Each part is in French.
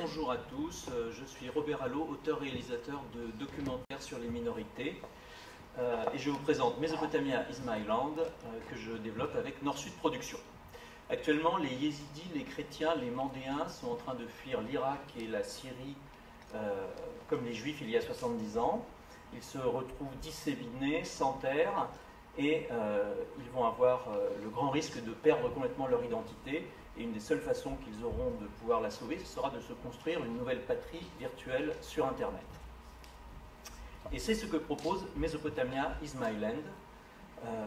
Bonjour à tous, je suis Robert Allot, auteur-réalisateur de documentaires sur les minorités et je vous présente Mesopotamia is my land que je développe avec Nord-Sud Productions. Actuellement, les Yézidis, les chrétiens, les Mandéens sont en train de fuir l'Irak et la Syrie comme les Juifs il y a 70 ans. Ils se retrouvent disséminés, sans terre et ils vont avoir le grand risque de perdre complètement leur identité. Et une des seules façons qu'ils auront de pouvoir la sauver, ce sera de se construire une nouvelle patrie virtuelle sur Internet. Et c'est ce que propose Mesopotamia is my land.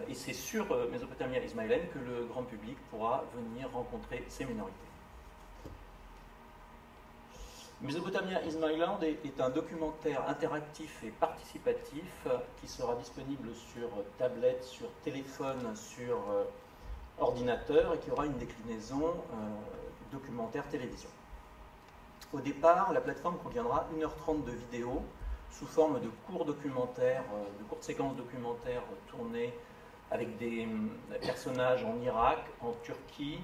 Et c'est sur Mesopotamia is my land que le grand public pourra venir rencontrer ces minorités. Mesopotamia is my land est un documentaire interactif et participatif qui sera disponible sur tablette, sur téléphone, sur ordinateur et qui aura une déclinaison documentaire télévision. Au départ, la plateforme contiendra 1h30 de vidéos sous forme de courts documentaires, de courtes séquences documentaires tournées avec des personnages en Irak, en Turquie,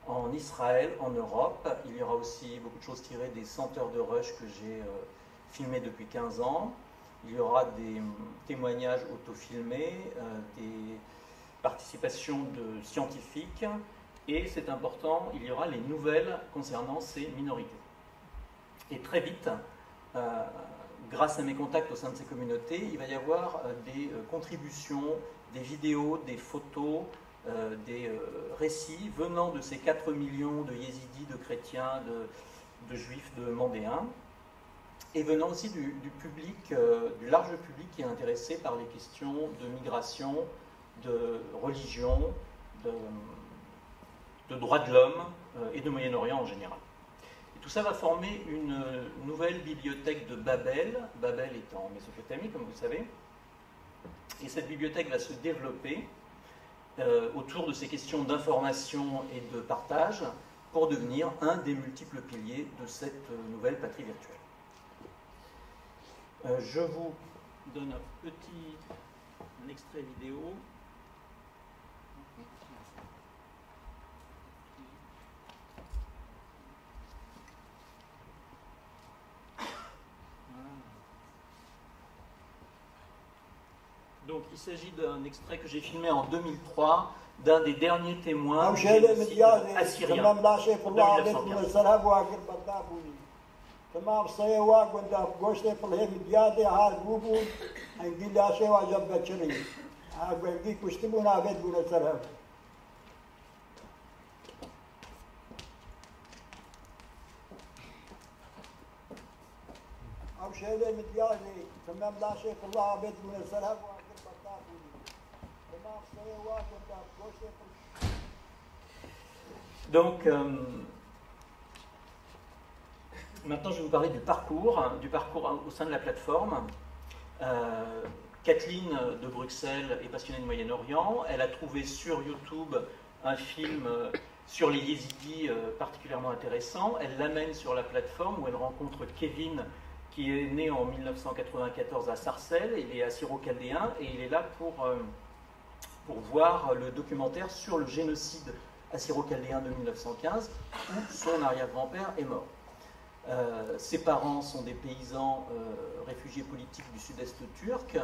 en Israël, en Europe. Il y aura aussi beaucoup de choses tirées des 100 heures de rush que j'ai filmées depuis 15 ans. Il y aura des témoignages autofilmés, des participation de scientifiques, et c'est important, il y aura les nouvelles concernant ces minorités. Et très vite, grâce à mes contacts au sein de ces communautés, il va y avoir des contributions, des vidéos, des photos, des récits venant de ces 4 millions de yézidis, de chrétiens, de juifs, de mandéens, et venant aussi du public, du large public qui est intéressé par les questions de migration, de religion, de droits de l'homme et de Moyen-Orient en général. Et tout ça va former une nouvelle bibliothèque de Babel. Babel est en Mésopotamie, comme vous savez. Et cette bibliothèque va se développer autour de ces questions d'information et de partage pour devenir un des multiples piliers de cette nouvelle patrie virtuelle. Je vous donne un extrait vidéo. Donc il s'agit d'un extrait que j'ai filmé en 2003 d'un des derniers témoins du génocide assyrien en 1915. Donc, maintenant je vais vous parler du parcours au sein de la plateforme. Kathleen de Bruxelles est passionnée de Moyen-Orient. Elle a trouvé sur YouTube un film sur les Yézidis particulièrement intéressant. Elle l'amène sur la plateforme où elle rencontre Kevin, qui est né en 1994 à Sarcelles. Il est assyro-chaldéen et il est là pour voir le documentaire sur le génocide assyro-chaldéen de 1915 où son arrière-grand-père est mort. Ses parents sont des paysans réfugiés politiques du sud-est turc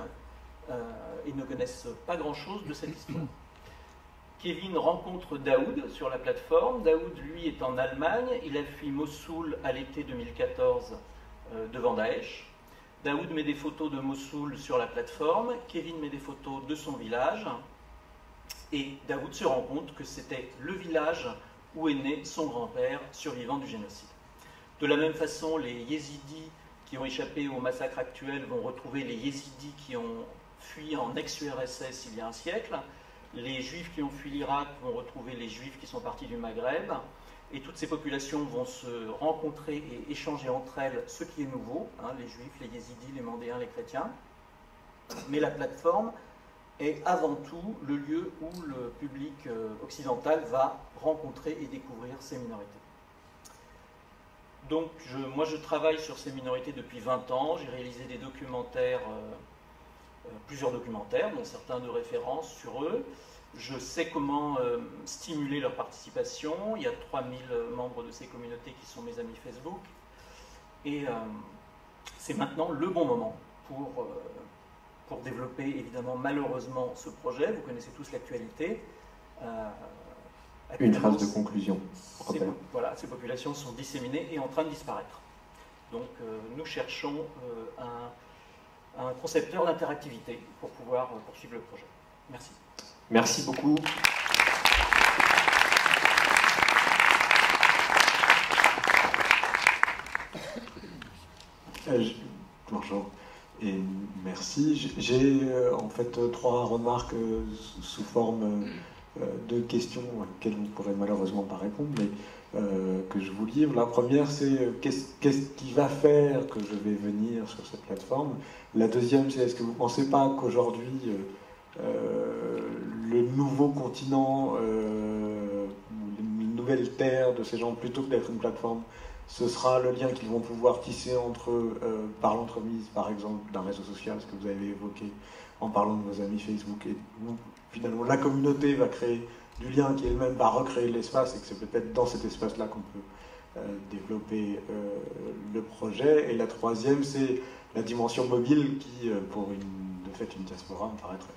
et ne connaissent pas grand-chose de cette histoire. Kevin rencontre Daoud sur la plateforme. Daoud, lui, est en Allemagne. Il a fui Mossoul à l'été 2014 devant Daesh. Daoud met des photos de Mossoul sur la plateforme. Kevin met des photos de son village. Et Daoud se rend compte que c'était le village où est né son grand-père survivant du génocide. De la même façon, les Yézidis qui ont échappé au massacre actuel vont retrouver les Yézidis qui ont fui en ex-URSS il y a un siècle. Les Juifs qui ont fui l'Irak vont retrouver les Juifs qui sont partis du Maghreb. Et toutes ces populations vont se rencontrer et échanger entre elles ce qui est nouveau, les Juifs, les Yézidis, les Mandéens, les chrétiens. Mais la plateforme est avant tout le lieu où le public occidental va rencontrer et découvrir ces minorités. Donc moi je travaille sur ces minorités depuis 20 ans, j'ai réalisé des documentaires, plusieurs documentaires, dont certains de référence sur eux. Je sais comment stimuler leur participation, il y a 3000 membres de ces communautés qui sont mes amis Facebook. Et c'est maintenant le bon moment pour développer, évidemment, malheureusement, ce projet. Vous connaissez tous l'actualité. Une phrase de conclusion. Voilà, ces populations sont disséminées et en train de disparaître. Donc nous cherchons un concepteur d'interactivité pour pouvoir poursuivre le projet. Merci. Merci beaucoup. Bonjour et merci. J'ai en fait 3 remarques sous forme de questions auxquelles vous ne pourrez malheureusement pas répondre, mais que je vous livre. La première, c'est qu'est-ce qui va faire que je vais venir sur cette plateforme. La deuxième, c'est est-ce que vous ne pensez pas qu'aujourd'hui, le nouveau continent, une nouvelle terre de ces gens, plutôt que d'être une plateforme, ce sera le lien qu'ils vont pouvoir tisser entre eux par l'entremise, par exemple, d'un réseau social, ce que vous avez évoqué en parlant de vos amis Facebook, et où, finalement, la communauté va créer du lien qui elle-même va recréer l'espace, et que c'est peut-être dans cet espace-là qu'on peut développer le projet. Et la troisième, c'est la dimension mobile qui, pour de fait une diaspora, me paraît très